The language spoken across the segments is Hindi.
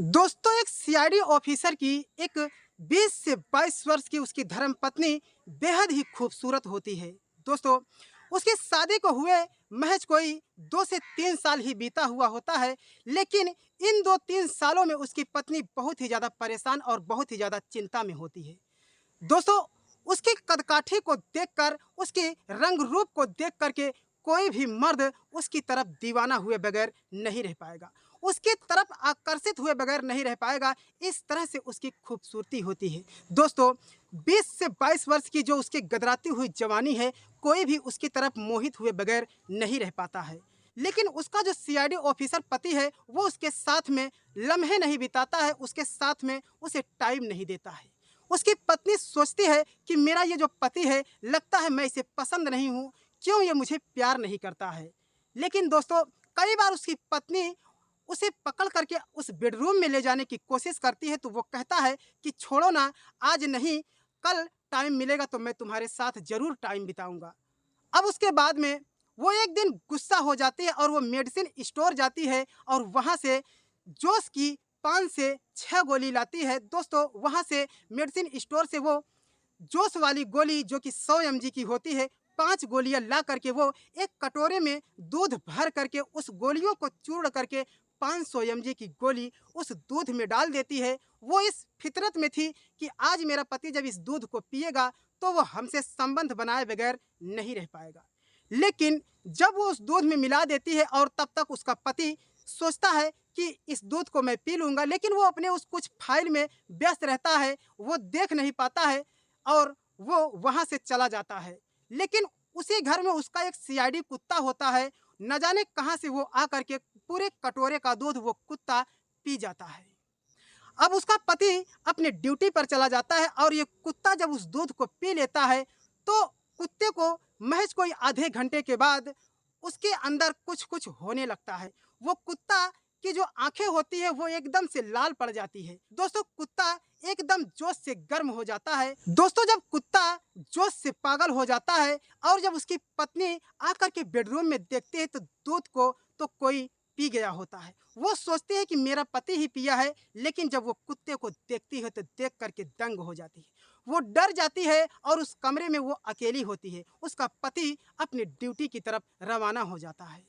दोस्तों एक सीआईडी ऑफिसर की एक 20 से 22 वर्ष की उसकी धर्मपत्नी बेहद ही खूबसूरत होती है। दोस्तों उसकी शादी को हुए महज कोई 2 से 3 साल ही बीता हुआ होता है, लेकिन इन 2-3 सालों में उसकी पत्नी बहुत ही ज़्यादा परेशान और बहुत ही ज़्यादा चिंता में होती है। दोस्तों उसकी कदकाठी को देखकर, उसके रंग रूप को देख करके कोई भी मर्द उसकी तरफ दीवाना हुए बगैर नहीं रह पाएगा, उसकी तरफ आकर्षित हुए बगैर नहीं रह पाएगा। इस तरह से उसकी खूबसूरती होती है। दोस्तों 20 से 22 वर्ष की जो उसकी गदराती हुई जवानी है, कोई भी उसकी तरफ मोहित हुए बगैर नहीं रह पाता है। लेकिन उसका जो सीआईडी ऑफिसर पति है, वो उसके साथ में लम्हे नहीं बिताता है, उसके साथ में उसे टाइम नहीं देता है। उसकी पत्नी सोचती है कि मेरा ये जो पति है, लगता है मैं इसे पसंद नहीं हूँ, क्यों ये मुझे प्यार नहीं करता है। लेकिन दोस्तों कई बार उसकी पत्नी उसे पकड़ करके उस बेडरूम में ले जाने की कोशिश करती है, तो वो कहता है कि छोड़ो ना, आज नहीं कल टाइम मिलेगा तो मैं तुम्हारे साथ ज़रूर टाइम बिताऊंगा। अब उसके बाद में वो एक दिन गुस्सा हो जाती है और वो मेडिसिन स्टोर जाती है और वहाँ से जोश की 5 से 6 गोली लाती है। दोस्तों वहाँ से मेडिसिन स्टोर से वो जोश वाली गोली जो कि 100 mg की होती है, 5 गोलियां ला करके वो एक कटोरे में दूध भर करके उस गोलियों को चूर्ण करके 500 mg की गोली उस दूध में डाल देती है। वो इस फितरत में थी कि आज मेरा पति जब इस दूध को पिएगा तो वो हमसे संबंध बनाए बगैर नहीं रह पाएगा। लेकिन जब वो उस दूध में मिला देती है और तब तक उसका पति सोचता है कि इस दूध को मैं पी लूँगा, लेकिन वो अपने उस कुछ फाइल में व्यस्त रहता है, वो देख नहीं पाता है और वो वहाँ से चला जाता है। लेकिन उसी घर में उसका एक सीआईडी कुत्ता होता है, न जाने कहाँ से वो आकर के पूरे कटोरे का दूध वो कुत्ता पी जाता है। अब उसका पति अपने ड्यूटी पर चला जाता है और ये कुत्ता जब उस दूध को पी लेता है, तो कुत्ते को महज कोई आधे घंटे के बाद उसके अंदर कुछ कुछ होने लगता है। वो कुत्ता की जो आंखें होती है वो एकदम से लाल पड़ जाती है। दोस्तों कुत्ता एकदम जोश से गर्म हो जाता है। दोस्तों जब कुत्ता जोश से पागल हो जाता है और जब उसकी पत्नी आकर के बेडरूम में देखती है तो दूध को तो कोई पी गया होता है। वो सोचती है कि मेरा पति ही पिया है, लेकिन जब वो कुत्ते को देखती है तो देख करके दंग हो जाती है। वो डर जाती है और उस कमरे में वो अकेली होती है। उसका पति अपनी ड्यूटी की तरफ रवाना हो जाता है।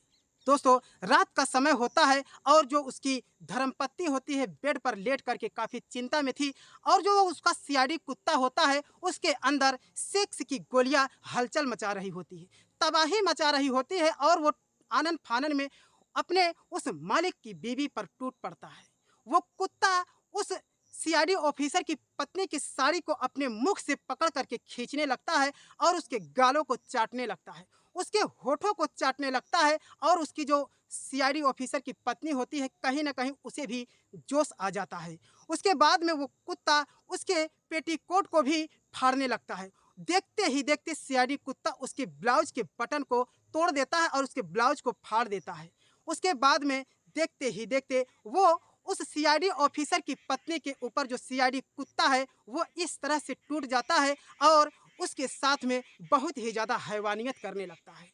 दोस्तों रात का समय होता है और जो उसकी धर्मपत्नी होती है बेड पर लेट करके काफ़ी चिंता में थी, और जो उसका सियाड़ी कुत्ता होता है उसके अंदर सेक्स की गोलियां हलचल मचा रही होती है, तबाही मचा रही होती है, और वो आनन फानन में अपने उस मालिक की बीवी पर टूट पड़ता है। वो कुत्ता उस सीआईडी ऑफिसर की पत्नी की साड़ी को अपने मुख से पकड़ करके खींचने लगता है और उसके गालों को चाटने लगता है, उसके होठों को चाटने लगता है, और उसकी जो सीआईडी ऑफिसर की पत्नी होती है कहीं ना कहीं उसे भी जोश आ जाता है। उसके बाद में वो कुत्ता उसके पेटीकोट को भी फाड़ने लगता है। देखते ही देखते सीआईडी कुत्ता उसके ब्लाउज के बटन को तोड़ देता है और उसके ब्लाउज को फाड़ देता है। उसके बाद में देखते ही देखते वो उस सीआईडी ऑफिसर की पत्नी के ऊपर जो सीआईडी कुत्ता है वो इस तरह से टूट जाता है और उसके साथ में बहुत ही ज़्यादा हैवानियत करने लगता है।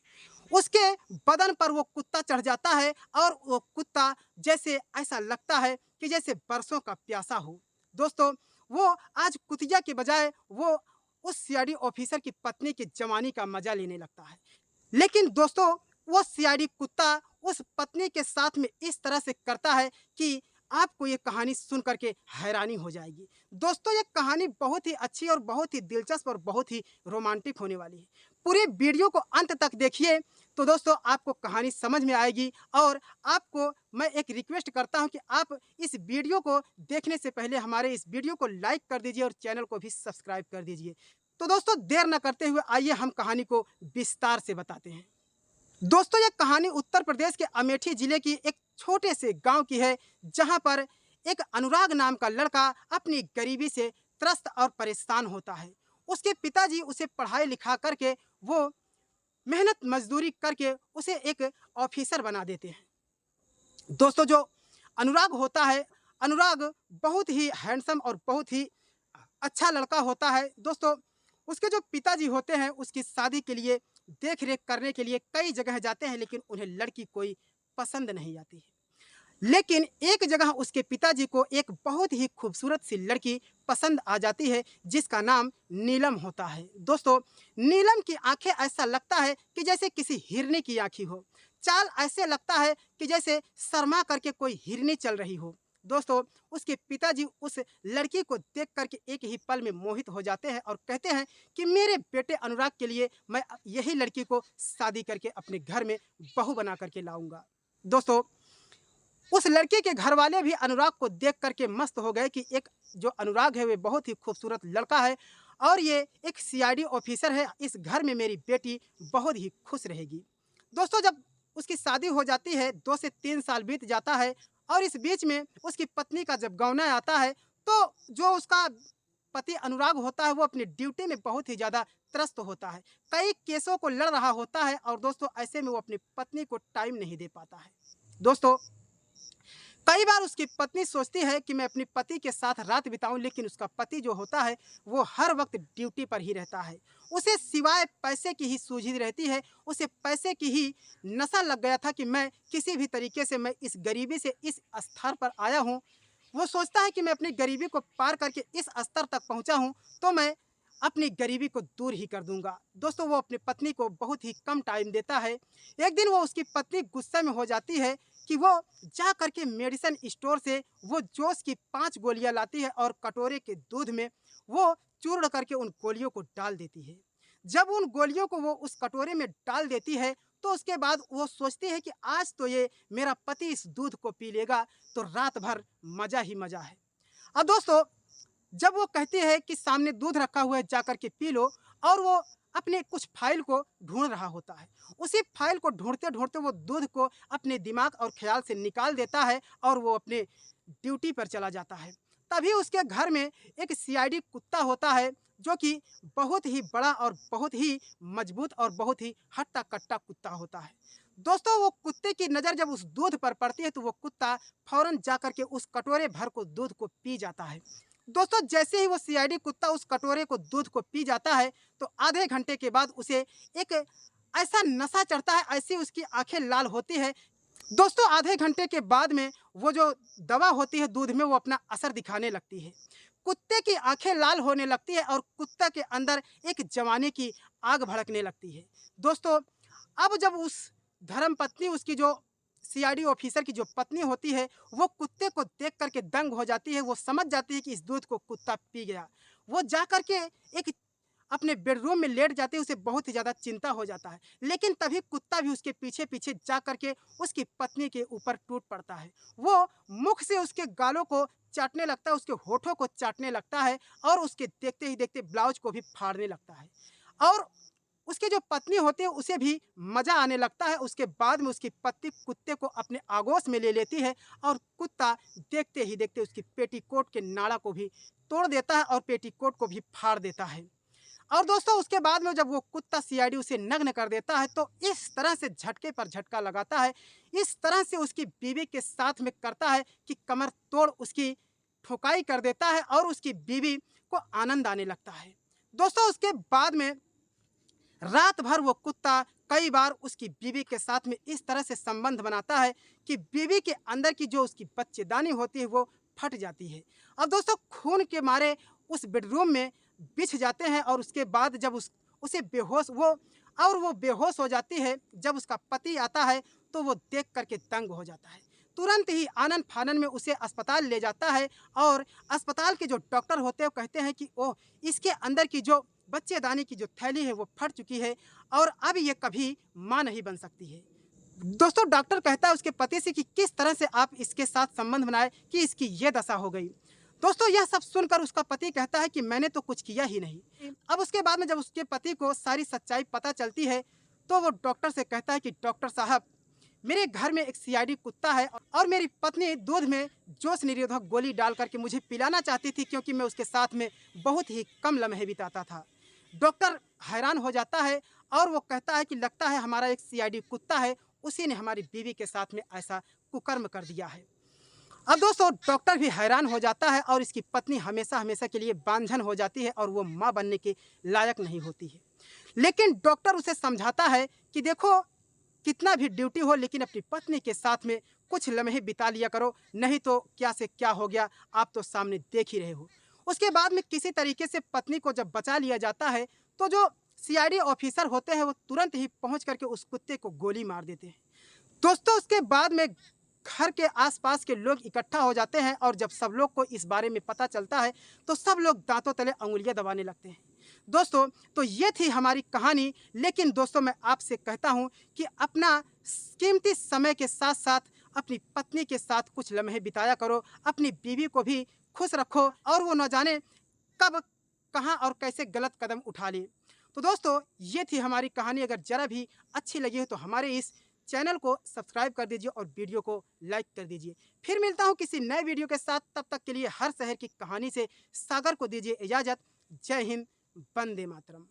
उसके बदन पर वो कुत्ता चढ़ जाता है और वो कुत्ता जैसे ऐसा लगता है कि जैसे बरसों का प्यासा हो। दोस्तों वो आज कुतिया के बजाय वो उस सीआईडी ऑफिसर की पत्नी की जवानी का मजा लेने लगता है। लेकिन दोस्तों वो सीआईडी कुत्ता उस पत्नी के साथ में इस तरह से करता है कि आपको ये कहानी सुन करके हैरानी हो जाएगी। दोस्तों ये कहानी बहुत ही अच्छी और बहुत ही दिलचस्प और बहुत ही रोमांटिक होने वाली है। पूरी वीडियो को अंत तक देखिए तो दोस्तों आपको कहानी समझ में आएगी। और आपको मैं एक रिक्वेस्ट करता हूं कि आप इस वीडियो को देखने से पहले हमारे इस वीडियो को लाइक कर दीजिए और चैनल को भी सब्सक्राइब कर दीजिए। तो दोस्तों देर न करते हुए आइए हम कहानी को विस्तार से बताते हैं। दोस्तों ये कहानी उत्तर प्रदेश के अमेठी जिले की एक छोटे से गांव की है, जहां पर एक अनुराग नाम का लड़का अपनी गरीबी से त्रस्त और परेशान होता है। उसके पिताजी उसे पढ़ाई लिखा करके वो मेहनत मजदूरी करके उसे एक ऑफिसर बना देते हैं। दोस्तों जो अनुराग होता है, अनुराग बहुत ही हैंडसम और बहुत ही अच्छा लड़का होता है। दोस्तों उसके जो पिताजी होते हैं उसकी शादी के लिए देख रेख करने के लिए कई जगह जाते हैं, लेकिन उन्हें लड़की कोई पसंद नहीं आती है। लेकिन एक जगह उसके पिताजी को एक बहुत ही खूबसूरत सी लड़की पसंद आ जाती है जिसका नाम नीलम होता है। दोस्तों, नीलम की आंखें ऐसा लगता है कि जैसे किसी हिरनी की आंखी हो। चाल ऐसे लगता है कि जैसे शर्मा करके कोई हिरनी चल रही हो। दोस्तों, उसके पिताजी उस लड़की को देख करके एक ही पल में मोहित हो जाते हैं और कहते हैं कि मेरे बेटे अनुराग के लिए मैं यही लड़की को शादी करके अपने घर में बहू बना करके लाऊंगा। दोस्तों, उस लड़के के घर वाले भी अनुराग को देख करके मस्त हो गए कि एक जो अनुराग है वे बहुत ही खूबसूरत लड़का है और ये एक सीआईडी ऑफिसर है, इस घर में मेरी बेटी बहुत ही खुश रहेगी। दोस्तों, जब उसकी शादी हो जाती है 2 से 3 साल बीत जाता है और इस बीच में उसकी पत्नी का जब गौना आता है तो जो उसका पति अनुराग होता है वो अपनी ड्यूटी में बहुत ही ज़्यादा त्रस्त होता है, कई केसों को लड़ रहा होता है और दोस्तों ऐसे में वो अपनी पत्नी को टाइम नहीं दे पाता है। दोस्तों, कई बार उसकी पत्नी सोचती है कि मैं अपने पति के साथ रात बिताऊं, लेकिन उसका पति जो होता है वो हर वक्त ड्यूटी पर ही रहता है। उसे सिवाय पैसे की ही सूझी रहती है, उसे पैसे की ही नशा लग गया था कि मैं किसी भी तरीके से मैं इस गरीबी से इस स्तर पर आया हूँ। वो सोचता है कि मैं अपनी गरीबी को पार करके इस स्तर तक पहुँचा हूँ तो मैं अपनी गरीबी को दूर ही कर दूंगा। दोस्तों, वो अपनी पत्नी को बहुत ही कम टाइम देता है। एक दिन वो उसकी पत्नी गुस्से में हो जाती है कि वो जा करके मेडिसिन स्टोर से वो जोश की 5 गोलियां लाती है और कटोरे के दूध में वो चूर्ण करके उन गोलियों को डाल देती है। जब उन गोलियों को वो उस कटोरे में डाल देती है तो उसके बाद वो सोचती है कि आज तो ये मेरा पति इस दूध को पी लेगा तो रात भर मजा ही मजा है। अब दोस्तों, जब वो कहती है कि सामने दूध रखा हुआ है जाकर के पी लो और वो अपने कुछ फाइल को ढूंढ रहा होता है, उसी फाइल को ढूंढते ढूंढते वो दूध को अपने दिमाग और ख्याल से निकाल देता है और वो अपने ड्यूटी पर चला जाता है। तभी उसके घर में एक सीआईडी कुत्ता होता है जो कि बहुत ही बड़ा और बहुत ही मजबूत और बहुत ही हट्टा कट्टा कुत्ता होता है। दोस्तों, वो कुत्ते की नज़र जब उस दूध पर पड़ती है तो वो कुत्ता फौरन जाकर के उस कटोरे भर को दूध को पी जाता है। दोस्तों, जैसे ही वो सीआईडी कुत्ता उस कटोरे को दूध को पी जाता है तो आधे घंटे के बाद उसे एक ऐसा नशा चढ़ता है, ऐसी उसकी आंखें लाल होती है। दोस्तों, आधे घंटे के बाद में वो जो दवा होती है दूध में वो अपना असर दिखाने लगती है। कुत्ते की आंखें लाल होने लगती है और कुत्ता के अंदर एक जवानी की आग भड़कने लगती है। दोस्तों, अब जब उस धर्म पत्नी उसकी जो सीआईडी ऑफिसर की जो पत्नी होती है वो कुत्ते को देख करके दंग हो जाती है। वो समझ जाती है कि इस दूध को कुत्ता पी गया। वो जा करके एक अपने बेडरूम में लेट जाते ही उसे बहुत ही ज़्यादा चिंता हो जाता है, लेकिन तभी कुत्ता भी उसके पीछे पीछे जा करके उसकी पत्नी के ऊपर टूट पड़ता है। वो मुख से उसके गालों को चाटने लगता है, उसके होठों को चाटने लगता है और उसके देखते ही देखते ब्लाउज को भी फाड़ने लगता है और उसकी जो पत्नी होती है उसे भी मज़ा आने लगता है। उसके बाद में उसकी पत्नी कुत्ते को अपने आगोश में ले लेती है और कुत्ता देखते ही देखते उसकी पेटीकोट के नाड़ा को भी तोड़ देता है और पेटीकोट को भी फाड़ देता है। और दोस्तों, उसके बाद में जब वो कुत्ता सीआईडी उसे नग्न कर देता है तो इस तरह से झटके पर झटका लगाता है, इस तरह से उसकी बीवी के साथ में करता है कि कमर तोड़ उसकी ठोकाई कर देता है और उसकी बीवी को आनंद आने लगता है। दोस्तों, उसके बाद में रात भर वो कुत्ता कई बार उसकी बीवी के साथ में इस तरह से संबंध बनाता है कि बीवी के अंदर की जो उसकी बच्चेदानी होती है वो फट जाती है। अब दोस्तों, खून के मारे उस बेडरूम में बिछ जाते हैं और उसके बाद जब उसे बेहोश हो जाती है। जब उसका पति आता है तो वो देख करके दंग हो जाता है। तुरंत ही आनन फानन में उसे अस्पताल ले जाता है और अस्पताल के जो डॉक्टर होते हैं वो कहते हैं कि ओह, इसके अंदर की जो बच्चेदानी की जो थैली है वो फट चुकी है और अब ये कभी माँ नहीं बन सकती है। दोस्तों, डॉक्टर कहता है उसके पति से कि किस तरह से आप इसके साथ संबंध बनाए कि इसकी ये दशा हो गई। दोस्तों, यह सब सुनकर उसका पति कहता है कि मैंने तो कुछ किया ही नहीं। अब उसके बाद में जब उसके पति को सारी सच्चाई पता चलती है तो वो डॉक्टर से कहता है कि डॉक्टर साहब, मेरे घर में एक सीआईडी कुत्ता है और मेरी पत्नी दूध में जोश निरोधक गोली डाल करके मुझे पिलाना चाहती थी क्योंकि मैं उसके साथ में बहुत ही कम लम्हे बिताता था। डॉक्टर हैरान हो जाता है और वो कहता है कि लगता है हमारा एक सीआईडी कुत्ता है, उसी ने हमारी बीवी के साथ में ऐसा कुकर्म कर दिया है। अब दोस्तों, डॉक्टर भी हैरान हो जाता है और इसकी पत्नी हमेशा हमेशा के लिए बांझन हो जाती है और वो माँ बनने के लायक नहीं होती है। लेकिन डॉक्टर उसे समझाता है कि देखो, कितना भी ड्यूटी हो लेकिन अपनी पत्नी के साथ में कुछ लम्हे बिता लिया करो, नहीं तो क्या से क्या हो गया आप तो सामने देख ही रहे हो। उसके बाद में किसी तरीके से पत्नी को जब बचा लिया जाता है तो जो सीआईडी ऑफिसर होते हैं वो तुरंत ही पहुंच करके उस कुत्ते को गोली मार देते हैं। दोस्तों उसके बाद में घर के आसपास के लोग इकट्ठा हो जाते हैं और जब सब लोग को इस बारे में पता चलता है तो सब लोग दांतों तले अंगुलियां दबाने लगते हैं। दोस्तों तो ये थी हमारी कहानी, लेकिन दोस्तों मैं आपसे कहता हूँ कि अपना कीमती समय के साथ साथ अपनी पत्नी के साथ कुछ लम्हे बिताया करो, अपनी बीवी को भी खुश रखो और वो न जाने कब कहाँ और कैसे गलत कदम उठा ले। तो दोस्तों ये थी हमारी कहानी। अगर ज़रा भी अच्छी लगी हो तो हमारे इस चैनल को सब्सक्राइब कर दीजिए और वीडियो को लाइक कर दीजिए। फिर मिलता हूँ किसी नए वीडियो के साथ, तब तक के लिए हर शहर की कहानी से सागर को दीजिए इजाज़त। जय हिंद, वंदे मातरम।